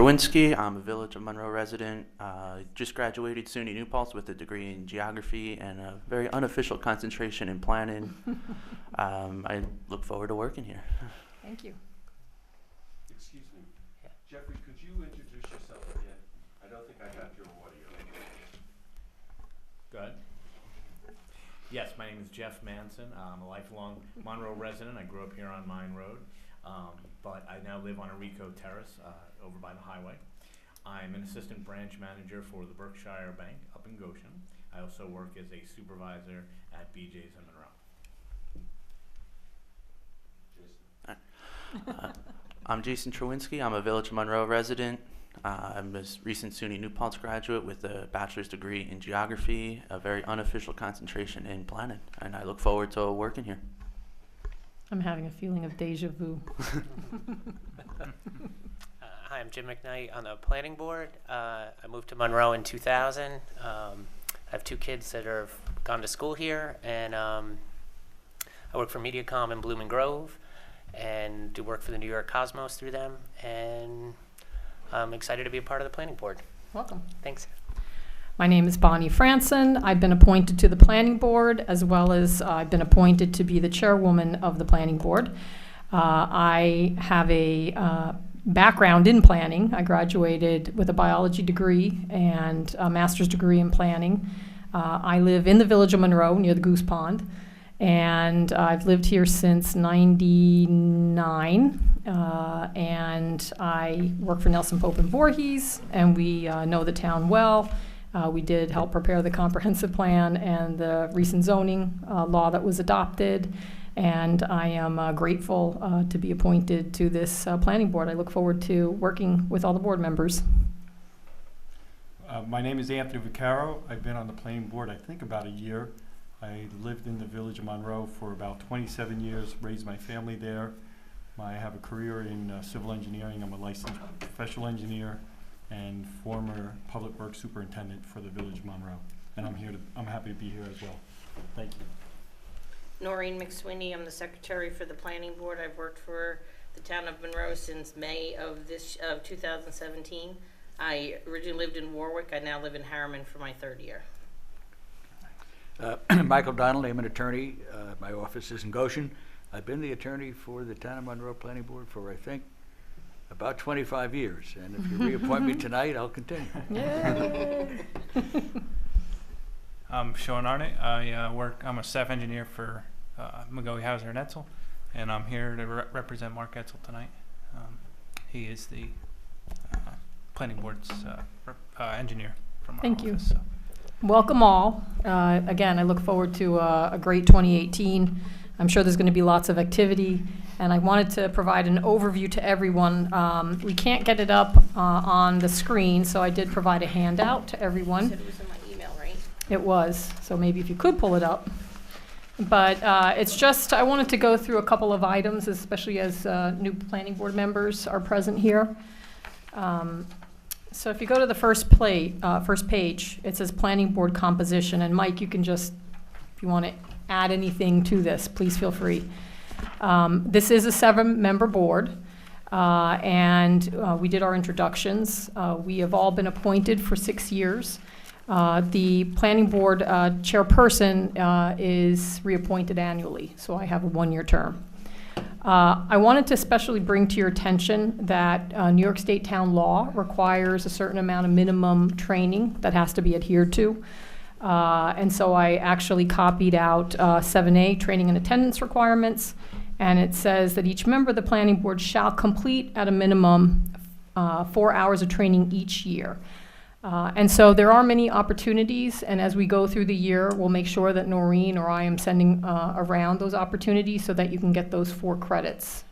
Trawinski. I'm a Village of Monroe resident. Just graduated SUNY New Paltz with a degree in geography and a very unofficial concentration in planning. I look forward to working here. Thank you. Excuse me. Yeah. Jeffrey, could you introduce yourself again? I don't think I got your audio. Go ahead. Yes, my name is Jeff Manson. I'm a lifelong Monroe resident. I grew up here on Mine Road, but I now live on Rico Terrace over by the highway. I'm an assistant branch manager for the Berkshire Bank up in Goshen. I also work as a supervisor at BJ's in Monroe. I'm Jason Trawinski. I'm a Village of Monroe resident. I'm a recent SUNY New Paltz graduate with a bachelor's degree in geography, a very unofficial concentration in planning, and I look forward to working here. I'm having a feeling of deja vu. Hi, I'm Jim McKnight on the planning board. I moved to Monroe in 2000. I have two kids that have gone to school here, and I work for MediaCom in Blooming Grove and do work for the New York Cosmos through them, and I'm excited to be a part of the planning board. Welcome. Thanks. My name is Bonnie Franson. I've been appointed to the planning board, as well as I've been appointed to be the chairwoman of the planning board. I have a background in planning. I graduated with a biology degree and a master's degree in planning. I live in the Village of Monroe near the Goose Pond, and I've lived here since '99. And I work for Nelson Pope and Voorhees, and we know the town well. We did help prepare the comprehensive plan and the recent zoning law that was adopted, and I am grateful to be appointed to this planning board. I look forward to working with all the board members. My name is Anthony Vaccaro. I've been on the planning board, I think, about a year. I lived in the Village of Monroe for about 27 years, raised my family there. I have a career in civil engineering. I'm a licensed professional engineer and former public works superintendent for the Village of Monroe. And I'm happy to be here as well. Thank you. Noreen McSweeney, I'm the secretary for the planning board. I've worked for the town of Monroe since May of 2017. I originally lived in Warwick. I now live in Harriman for my third year. Michael Donnelly, I'm an attorney. My office is in Goshen. I've been the attorney for the town of Monroe Planning Board for, I think, about 25 years. And if you reappoint me tonight, I'll continue. Yeah. I'm Sean Arnott. I'm a staff engineer for McGoey Hauser and Etzel, and I'm here to represent Mark Etzel tonight. He is the planning board's engineer from our Thank office. you. So. Welcome all. Again, I look forward to a great 2018. I'm sure there's going to be lots of activity, and I wanted to provide an overview to everyone. We can't get it up on the screen, so I did provide a handout to everyone. You said it was in my email, right? It was, so maybe if you could pull it up. But it's just, I wanted to go through a couple of items, especially as new planning board members are present here. So if you go to the first page, it says planning board composition, and Mike, you can just, if you want to add anything to this, please feel free. This is a 7-member board, and we did our introductions. We have all been appointed for 6 years. The planning board chairperson is reappointed annually, so I have a 1-year term. I wanted to especially bring to your attention that New York State town law requires a certain amount of minimum training that has to be adhered to. And so I actually copied out 7A, training and attendance requirements, and it says that each member of the planning board shall complete at a minimum 4 hours of training each year. And so there are many opportunities, and as we go through the year, we'll make sure that Noreen or I am sending around those opportunities so that you can get those 4 credits.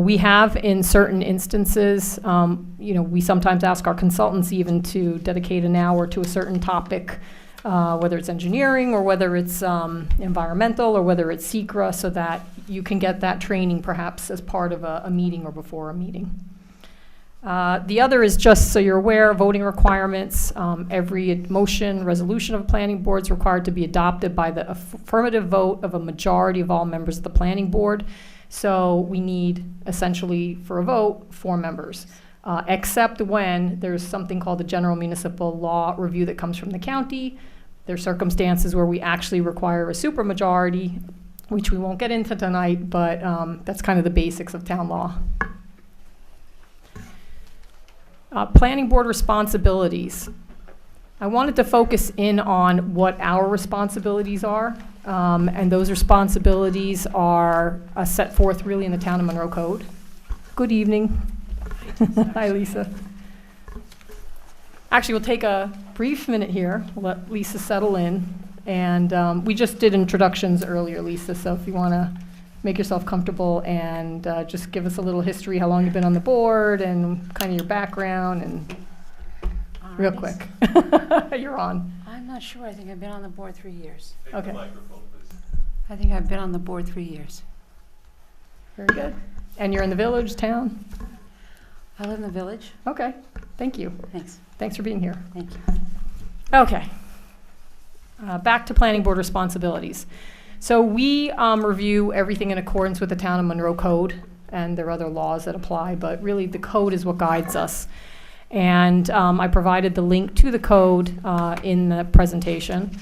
We have, in certain instances, we sometimes ask our consultants even to dedicate an hour to a certain topic, whether it's engineering or whether it's environmental or whether it's SECRA, so that you can get that training perhaps as part of a meeting or before a meeting. The other is, just so you're aware, voting requirements. Every motion, resolution of a planning board is required to be adopted by the affirmative vote of a majority of all members of the planning board. So we need, essentially, for a vote, 4 members. except when there's something called the general municipal law review that comes from the county. There's circumstances where we actually require a supermajority, which we won't get into tonight, but that's kind of the basics of town law. Planning board responsibilities. I wanted to focus in on what our responsibilities are, and those responsibilities are set forth really in the Town of Monroe Code. Good evening. Hi, Lisa. Actually, we'll take a brief minute here. We'll let Lisa settle in. And we just did introductions earlier, Lisa, so if you want to make yourself comfortable and just give us a little history, how long you've been on the board and kind of your background, and real quick. You're on. I'm not sure. I think I've been on the board 3 years. Take Okay. the microphone, please. I think I've been on the board 3 years. Very good. And you're in the village, town? I live in the village. Okay, thank you. Thanks. Thanks for being here. Thank you. Okay. Back to planning board responsibilities. So we review everything in accordance with the Town of Monroe Code, and there are other laws that apply, but really the code is what guides us. And I provided the link to the code in the presentation.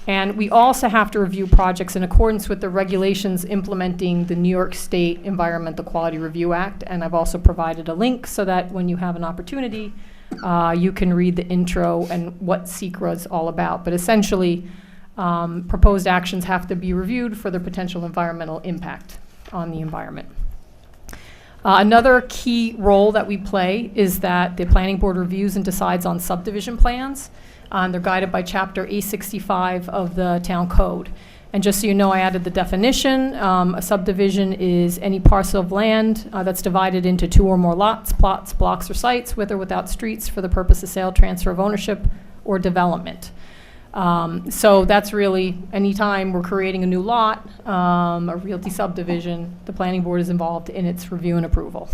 And we also have to review projects in accordance with the regulations implementing the New York State Environmental Quality Review Act. And I've also provided a link so that when you have an opportunity, you can read the intro and what SECRA is all about. But essentially, proposed actions have to be reviewed for their potential environmental impact on the environment. Another key role that we play is that the planning board reviews and decides on subdivision plans. They're guided by Chapter 865 of the Town Code. And just so you know, I added the definition. A subdivision is any parcel of land that's divided into 2 or more lots, plots, blocks, or sites, with or without streets, for the purpose of sale, transfer of ownership, or development. So that's really, anytime we're creating a new lot, a realty subdivision, the planning board is involved in its review and approval.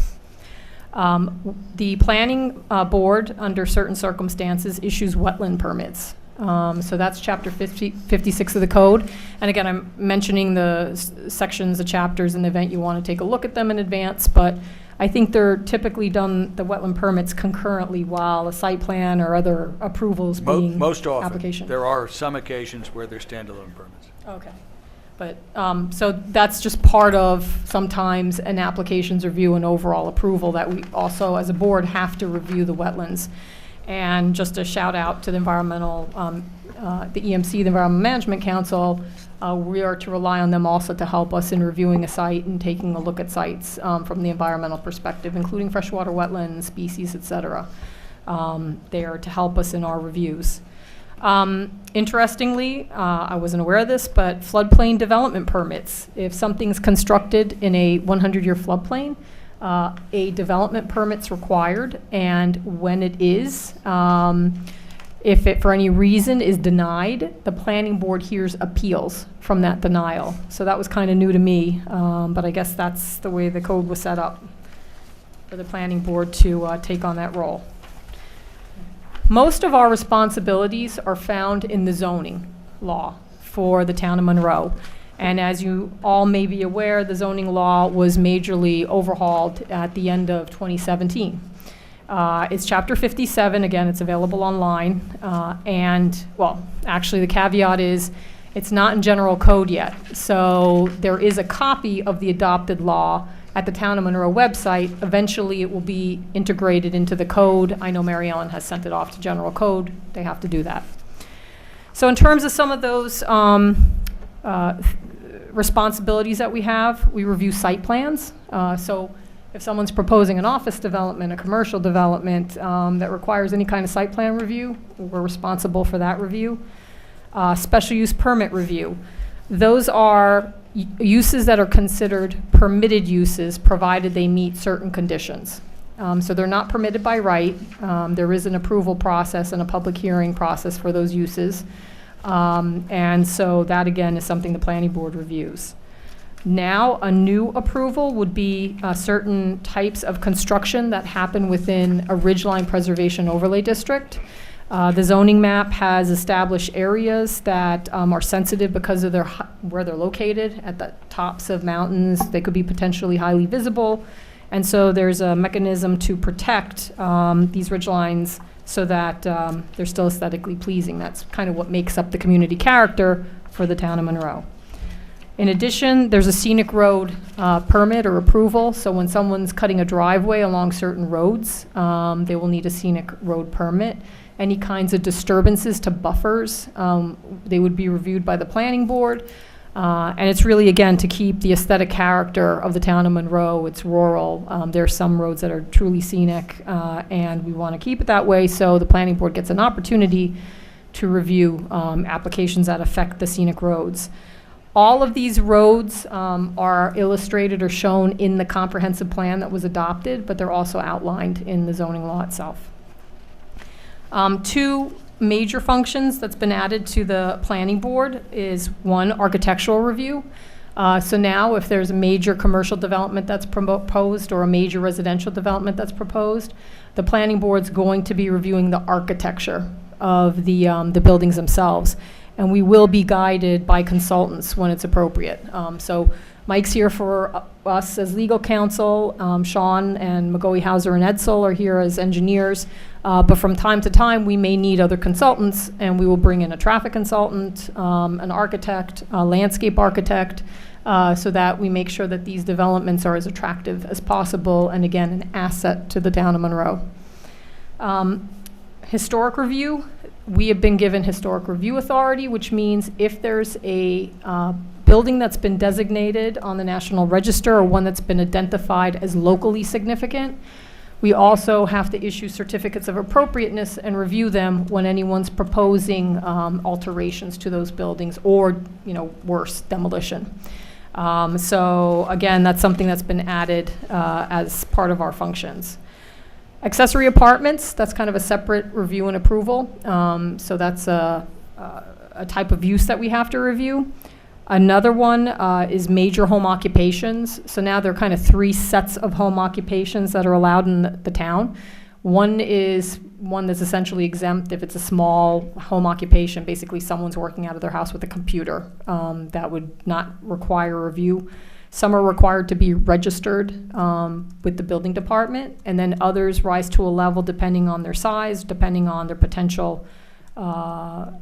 The planning board, under certain circumstances, issues wetland permits. So that's Chapter 56 of the code. And again, I'm mentioning the sections, the chapters, in the event you want to take a look at them in advance, but I think they're typically done, the wetland permits, concurrently while a site plan or other approvals being Most often. application. There are some occasions where they're standalone permits. Okay. But, so that's just part of sometimes an application's review and overall approval, that we also, as a board, have to review the wetlands. And just a shout out to the environmental, the EMC, the Environmental Management Council. We are to rely on them also to help us in reviewing a site and taking a look at sites from the environmental perspective, including freshwater wetlands, species, et cetera. They are to help us in our reviews. Interestingly, I wasn't aware of this, but floodplain development permits. If something's constructed in a 100-year floodplain, a development permit's required, and when it is, if it for any reason is denied, the planning board hears appeals from that denial. So that was kind of new to me, but I guess that's the way the code was set up for the planning board to take on that role. Most of our responsibilities are found in the zoning law for the Town of Monroe. And as you all may be aware, the zoning law was majorly overhauled at the end of 2017. It's Chapter 57. Again, it's available online. And, well, actually, the caveat is it's not in general code yet. So there is a copy of the adopted law at the Town of Monroe website. Eventually, it will be integrated into the code. I know Mary Ellen has sent it off to general code. They have to do that. So in terms of some of those responsibilities that we have, we review site plans. So if someone's proposing an office development, a commercial development that requires any kind of site plan review, we're responsible for that review. Special use permit review. Those are uses that are considered permitted uses, provided they meet certain conditions. So they're not permitted by right. There is an approval process and a public hearing process for those uses. And so that, again, is something the planning board reviews. Now, a new approval would be certain types of construction that happen within a ridgeline preservation overlay district. The zoning map has established areas that are sensitive because of where they're located, at the tops of mountains. They could be potentially highly visible. And so there's a mechanism to protect these ridgelines so that they're still aesthetically pleasing. That's kind of what makes up the community character for the town of Monroe. In addition, there's a scenic road permit or approval. So when someone's cutting a driveway along certain roads, they will need a scenic road permit. Any kinds of disturbances to buffers, they would be reviewed by the planning board. And it's really, again, to keep the aesthetic character of the town of Monroe. It's rural. There are some roads that are truly scenic, and we want to keep it that way. So the planning board gets an opportunity to review applications that affect the scenic roads. All of these roads are illustrated or shown in the comprehensive plan that was adopted, but they're also outlined in the zoning law itself. Two major functions that's been added to the planning board is one, architectural review. So now if there's a major commercial development that's proposed or a major residential development that's proposed, the planning board's going to be reviewing the architecture of the buildings themselves. And we will be guided by consultants when it's appropriate. So Mike's here for us as legal counsel. Sean and McGoey, Hauser, and Edsel are here as engineers. But from time to time, we may need other consultants, and we will bring in a traffic consultant, an architect, a landscape architect, so that we make sure that these developments are as attractive as possible, and again, an asset to the town of Monroe. Historic review. We have been given historic review authority, which means if there's a building that's been designated on the National Register or one that's been identified as locally significant, we also have to issue certificates of appropriateness and review them when anyone's proposing alterations to those buildings or, worse, demolition. So again, that's something that's been added as part of our functions. Accessory apartments, that's kind of a separate review and approval. So that's a type of use that we have to review. Another one is major home occupations. So now there are kind of three sets of home occupations that are allowed in the town. One is one that's essentially exempt if it's a small home occupation. Basically, someone's working out of their house with a computer. That would not require review. Some are required to be registered with the building department, and then others rise to a level depending on their size, depending on their potential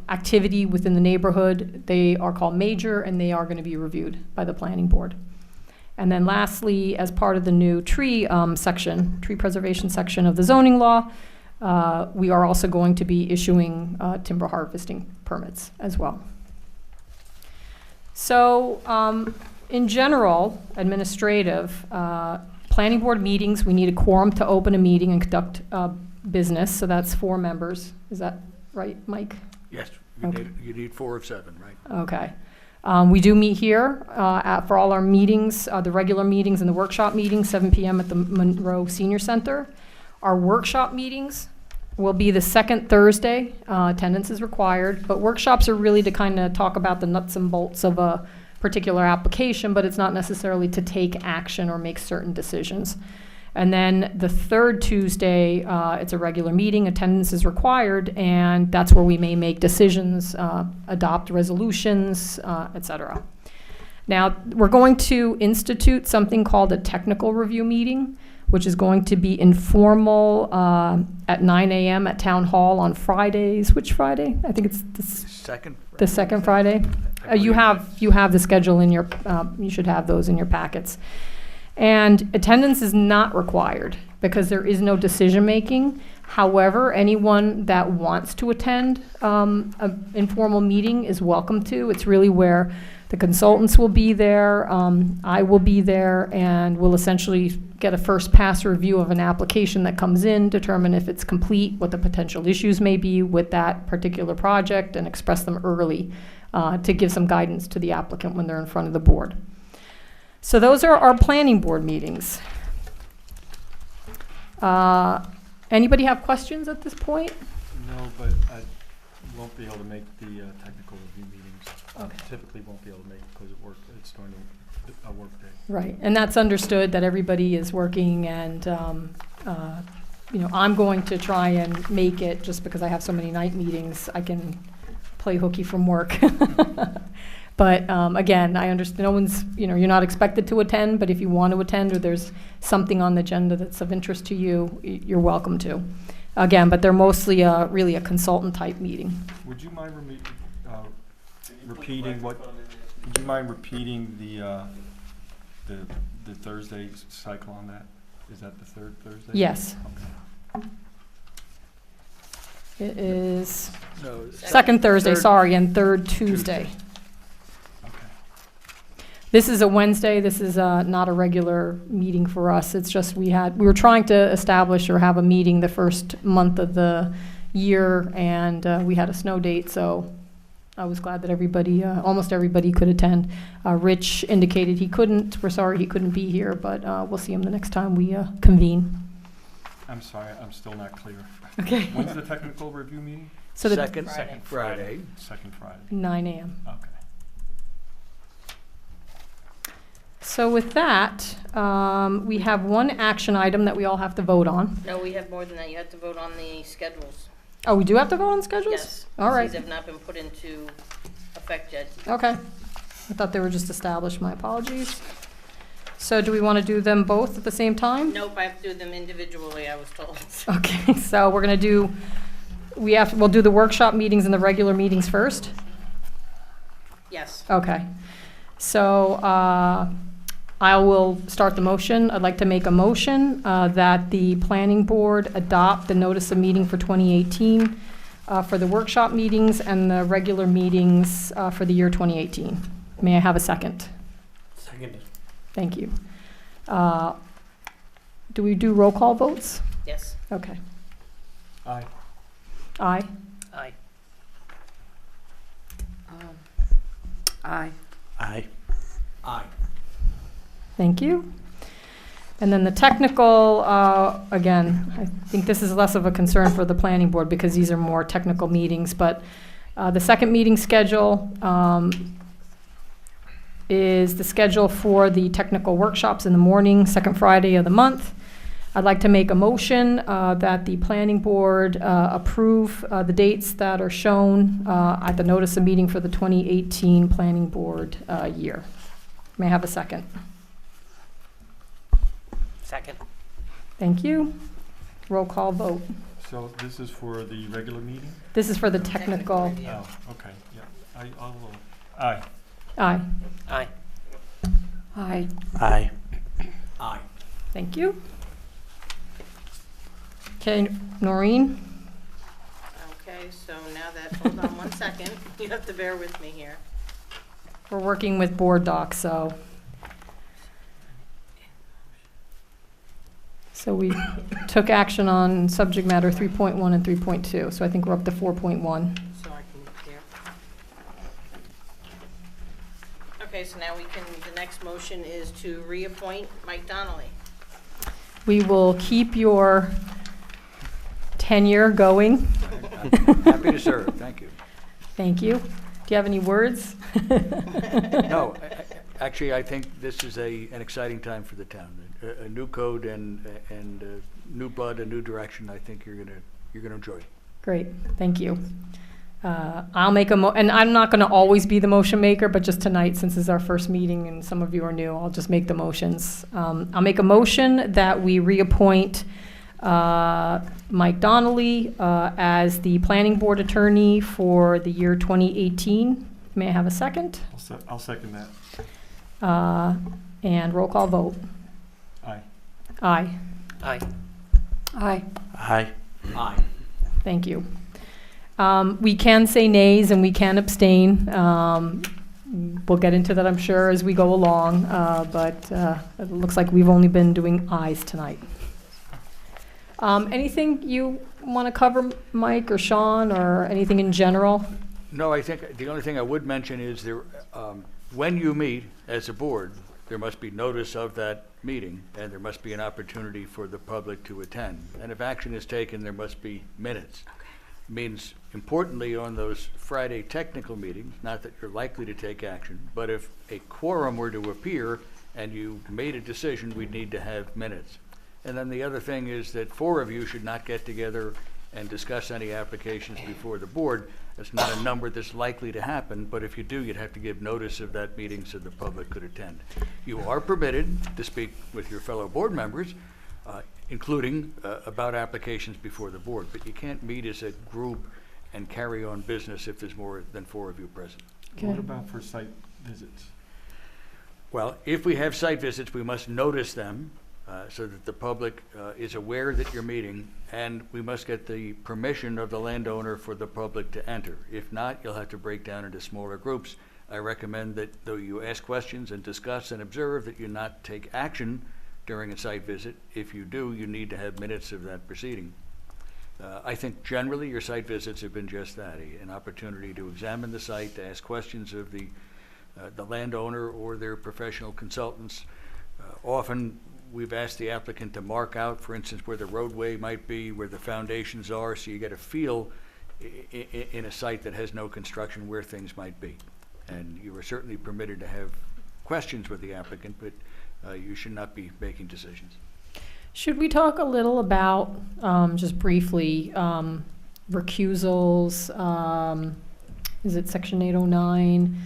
activity within the neighborhood. They are called major, and they are going to be reviewed by the planning board. And then lastly, as part of the new tree preservation section of the zoning law, we are also going to be issuing timber harvesting permits as well. So in general, administrative, planning board meetings, we need a quorum to open a meeting and conduct business, so that's 4 members. Is that right, Mike? Yes, Okay. you need 4 of 7, right? Okay. We do meet here for all our meetings, the regular meetings and the workshop meetings, 7 p.m. at the Monroe Senior Center. Our workshop meetings will be the second Thursday. Attendance is required, but workshops are really to kind of talk about the nuts and bolts of a particular application, but it's not necessarily to take action or make certain decisions. And then the third Tuesday, it's a regular meeting, attendance is required, and that's where we may make decisions, adopt resolutions, et cetera. Now, we're going to institute something called a technical review meeting, which is going to be informal at 9 a.m. at Town Hall on Fridays. Which Friday? I think it's the second Friday. You have the schedule in your, you should have those in your packets. And attendance is not required because there is no decision-making. However, anyone that wants to attend an informal meeting is welcome to. It's really where the consultants will be there, I will be there, and we'll essentially get a first pass review of an application that comes in, determine if it's complete, what the potential issues may be with that particular project, and express them early to give some guidance to the applicant when they're in front of the board. So those are our planning board meetings. Anybody have questions at this point? No, but I won't be able to make the technical review meetings. Okay. Typically won't be able to make it because it's during a work day. Right, and that's understood that everybody is working, and I'm going to try and make it, just because I have so many night meetings, I can play hooky from work. But again, I understand no one's, you're not expected to attend, but if you want to attend or there's something on the agenda that's of interest to you, you're welcome to. Again, but they're mostly really a consultant type meeting. Would you mind repeating what? Would you mind repeating the Thursday cycle on that? Is that the third Thursday? Yes. Okay. It is No, second Thursday, third sorry, and third Tuesday. Okay. This is a Wednesday. This is not a regular meeting for us. It's just we were trying to establish or have a meeting the first month of the year, and we had a snow date, so I was glad that everybody, almost everybody could attend. Rich indicated he couldn't. We're sorry he couldn't be here, but we'll see him the next time we convene. I'm sorry, I'm still not clear. Okay. When's the technical review meeting? So the second Friday. Friday. Second Friday. 9 a.m. Okay. So with that, we have one action item that we all have to vote on. No, we have more than that. You have to vote on the schedules. Oh, we do have to vote on schedules? Yes. All right. These have not been put into effect yet. Okay. I thought they were just established. My apologies. So do we want to do them both at the same time? Nope, I have to do them individually, I was told. Okay, so we're going to do, we'll do the workshop meetings and the regular meetings first? Yes. Okay. So I will start the motion. I'd like to make a motion that the planning board adopt the notice of meeting for 2018 for the workshop meetings and the regular meetings for the year 2018. May I have a second? Second. Thank you. Do we do roll call votes? Yes. Okay. Aye. Aye. Aye. Aye. Aye. Aye. Thank you. And then the technical, again, I think this is less of a concern for the planning board because these are more technical meetings, but the second meeting schedule is the schedule for the technical workshops in the morning, second Friday of the month. I'd like to make a motion that the planning board approve the dates that are shown at the notice of meeting for the 2018 planning board year. May I have a second? Second. Thank you. Roll call vote. So this is for the regular meeting? This is for the technical. review. Oh, okay, yeah. I'll aye. Aye. Aye. Aye. Aye. Aye. Thank you. Okay, Noreen? Okay, so now that, hold on one second. You have to bear with me here. We're working with board docs, so. So we took action on subject matter 3.1 and 3.2, so I think we're up to 4.1. So I can move here. Okay, so now the next motion is to reappoint Mike Donnelly. We will keep your tenure going. I'm happy to serve, thank you. Thank you. Do you have any words? No, actually, I think this is an exciting time for the town. A new code and new blood, a new direction. I think you're gonna enjoy. Great, thank you. I'll make and I'm not going to always be the motion maker, but just tonight, since it's our first meeting and some of you are new, I'll just make the motions. I'll make a motion that we reappoint Mike Donnelly as the planning board attorney for the year 2018. May I have a second? I'll second that. And roll call vote. Aye. Aye. Aye. Aye. Aye. Aye. Thank you. We can say nays and we can abstain. We'll get into that, I'm sure, as we go along, but it looks like we've only been doing ayes tonight. Anything you want to cover, Mike or Sean, or anything in general? No, I think the only thing I would mention is when you meet as a board, there must be notice of that meeting, and there must be an opportunity for the public to attend. And if action is taken, there must be minutes. Means, importantly, on those Friday technical meetings, not that you're likely to take action, but if a quorum were to appear and you made a decision, we'd need to have minutes. And then the other thing is that 4 of you should not get together and discuss any applications before the board. It's not a number that's likely to happen, but if you do, you'd have to give notice of that meeting so the public could attend. You are permitted to speak with your fellow board members, including about applications before the board, but you can't meet as a group and carry on business if there's more than 4 of you present. What about for site visits? Well, if we have site visits, we must notice them so that the public is aware that you're meeting, and we must get the permission of the landowner for the public to enter. If not, you'll have to break down into smaller groups. I recommend that though you ask questions and discuss and observe, that you not take action during a site visit. If you do, you need to have minutes of that proceeding. I think generally your site visits have been just that, an opportunity to examine the site, to ask questions of the landowner or their professional consultants. Often we've asked the applicant to mark out, for instance, where the roadway might be, where the foundations are, so you get a feel in a site that has no construction where things might be. And you are certainly permitted to have questions with the applicant, but you should not be making decisions. Should we talk a little about, just briefly, recusals? Is it section 809?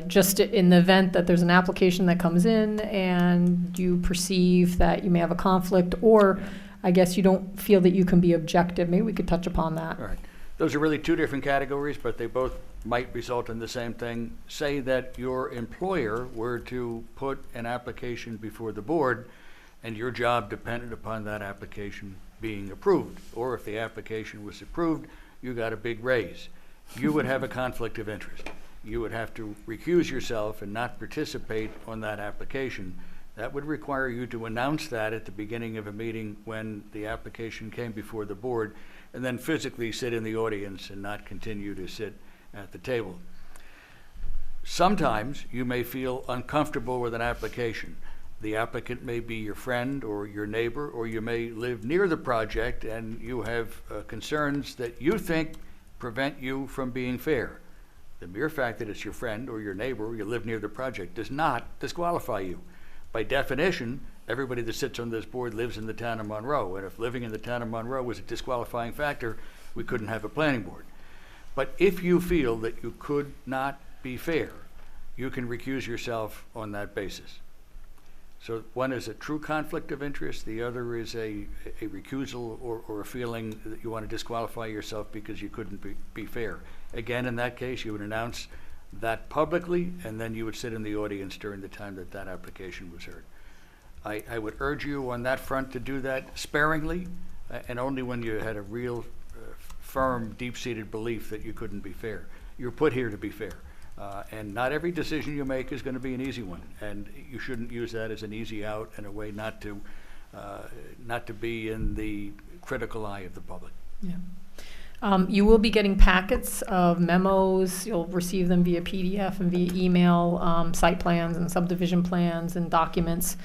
Just in the event that there's an application that comes in and you perceive that you may have a conflict, or I guess you don't feel that you can be objective. Maybe we could touch upon that. All right. Those are really 2 different categories, but they both might result in the same thing. Say that your employer were to put an application before the board and your job depended upon that application being approved, or if the application was approved, you got a big raise. You would have a conflict of interest. You would have to recuse yourself and not participate on that application. That would require you to announce that at the beginning of a meeting when the application came before the board, and then physically sit in the audience and not continue to sit at the table. Sometimes you may feel uncomfortable with an application. The applicant may be your friend or your neighbor, or you may live near the project and you have concerns that you think prevent you from being fair. The mere fact that it's your friend or your neighbor or you live near the project does not disqualify you. By definition, everybody that sits on this board lives in the town of Monroe, and if living in the town of Monroe was a disqualifying factor, we couldn't have a planning board. But if you feel that you could not be fair, you can recuse yourself on that basis. So one is a true conflict of interest, the other is a recusal or a feeling that you want to disqualify yourself because you couldn't be fair. Again, in that case, you would announce that publicly, and then you would sit in the audience during the time that that application was heard. I would urge you on that front to do that sparingly, and only when you had a real firm, deep-seated belief that you couldn't be fair. You're put here to be fair. And not every decision you make is going to be an easy one, and you shouldn't use that as an easy out and a way not to be in the critical eye of the public. Yeah. You will be getting packets of memos. You'll receive them via PDF and via email, site plans and subdivision plans and documents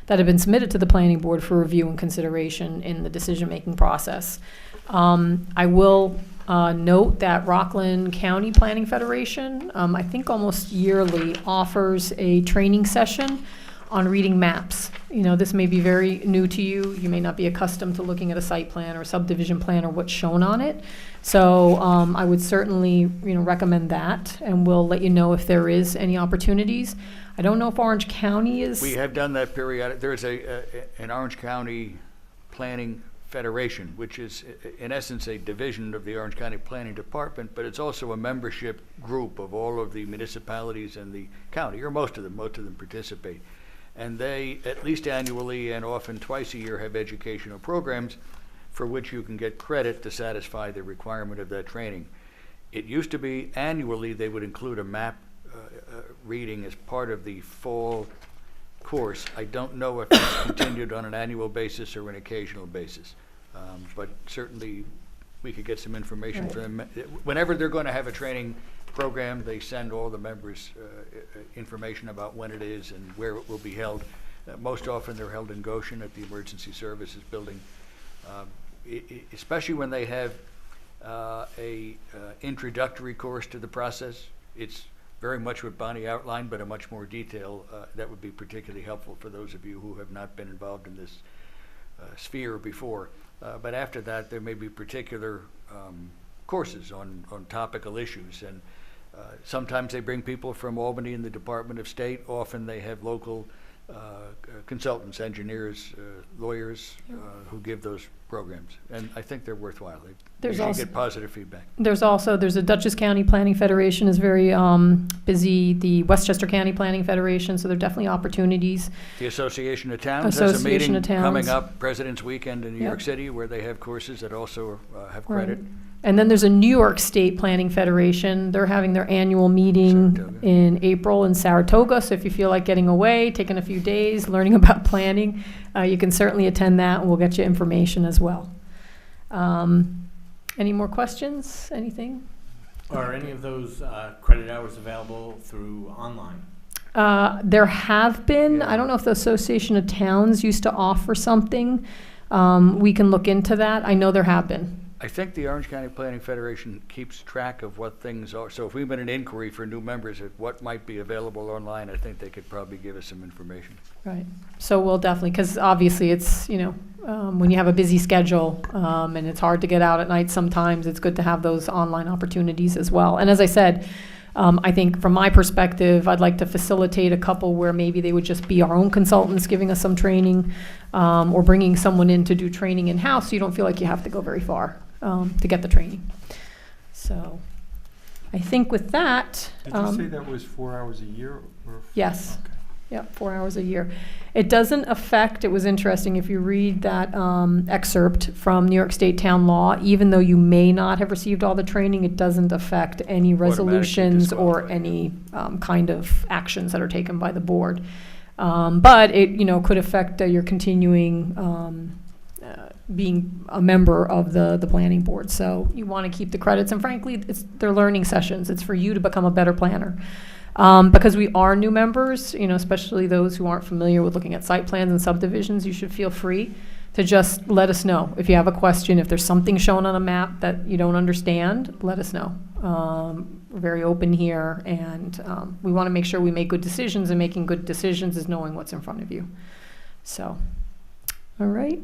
that have been submitted to the planning board for review and consideration in the decision-making process. I will note that Rockland County Planning Federation, I think almost yearly, offers a training session on reading maps. You know, this may be very new to you. You may not be accustomed to looking at a site plan or a subdivision plan or what's shown on it. So I would certainly, recommend that, and we'll let you know if there is any opportunities. I don't know if Orange County is. We have done that periodic. There's an Orange County Planning Federation, which is in essence a division of the Orange County Planning Department, but it's also a membership group of all of the municipalities in the county, or most of them participate. And they, at least annually and often twice a year, have educational programs for which you can get credit to satisfy the requirement of that training. It used to be annually they would include a map reading as part of the fall course. I don't know if it's continued on an annual basis or an occasional basis, but certainly we could get some information from them. Whenever they're going to have a training program, they send all the members information about when it is and where it will be held. Most often they're held in Goshen at the Emergency Services Building. Especially when they have a introductory course to the process. It's very much what Bonnie outlined, but a much more detail that would be particularly helpful for those of you who have not been involved in this sphere before. But after that, there may be particular courses on topical issues. And sometimes they bring people from Albany and the Department of State. Often they have local consultants, engineers, lawyers who give those programs. And I think they're worthwhile. They There's usually also- get positive feedback. There's a Dutchess County Planning Federation is very busy, the Westchester County Planning Federation, so there are definitely opportunities. The Association of Towns has a Association meeting of Towns. coming up, President's Weekend in New York Yep. City, where they have courses that also have Right. credit. And then there's a New York State Planning Federation. They're having their annual meeting Saratoga. in April in Saratoga. So if you feel like getting away, taking a few days, learning about planning, you can certainly attend that, and we'll get you information as well. Any more questions? Anything? Are any of those credit hours available through online? There have been. Yeah. I don't know if the Association of Towns used to offer something. We can look into that. I know there have been. I think the Orange County Planning Federation keeps track of what things are. So if we've been an inquiry for new members of what might be available online, I think they could probably give us some information. Right. So we'll definitely, because obviously it's, when you have a busy schedule and it's hard to get out at night sometimes, it's good to have those online opportunities as well. And as I said, I think from my perspective, I'd like to facilitate a couple where maybe they would just be our own consultants giving us some training or bringing someone in to do training in-house so you don't feel like you have to go very far to get the training. So I think with that. Did you say that was 4 hours a year? Or Yes. Okay. Yep, 4 hours a year. It doesn't affect, it was interesting, if you read that excerpt from New York State Town Law, even though you may not have received all the training, it doesn't affect any resolutions or disqualify, any kind of actions that are taken by the board. But it, could affect your continuing being a member of the planning board. So you want to keep the credits, and frankly, they're learning sessions. It's for you to become a better planner. Because we are new members, especially those who aren't familiar with looking at site plans and subdivisions, you should feel free to just let us know. If you have a question, if there's something shown on a map that you don't understand, let us know. We're very open here, and we want to make sure we make good decisions, and making good decisions is knowing what's in front of you. So, all right.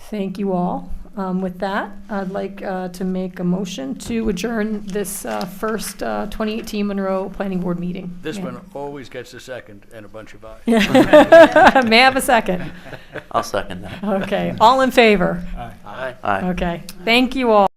Thank you all. With that, I'd like to make a motion to adjourn this first 2018 Monroe Planning Board meeting. This May I- one always gets a second and a bunch of ayes. May I have a second? I'll second that. Okay, all in favor? Aye. Aye. Aye. Okay, thank you all.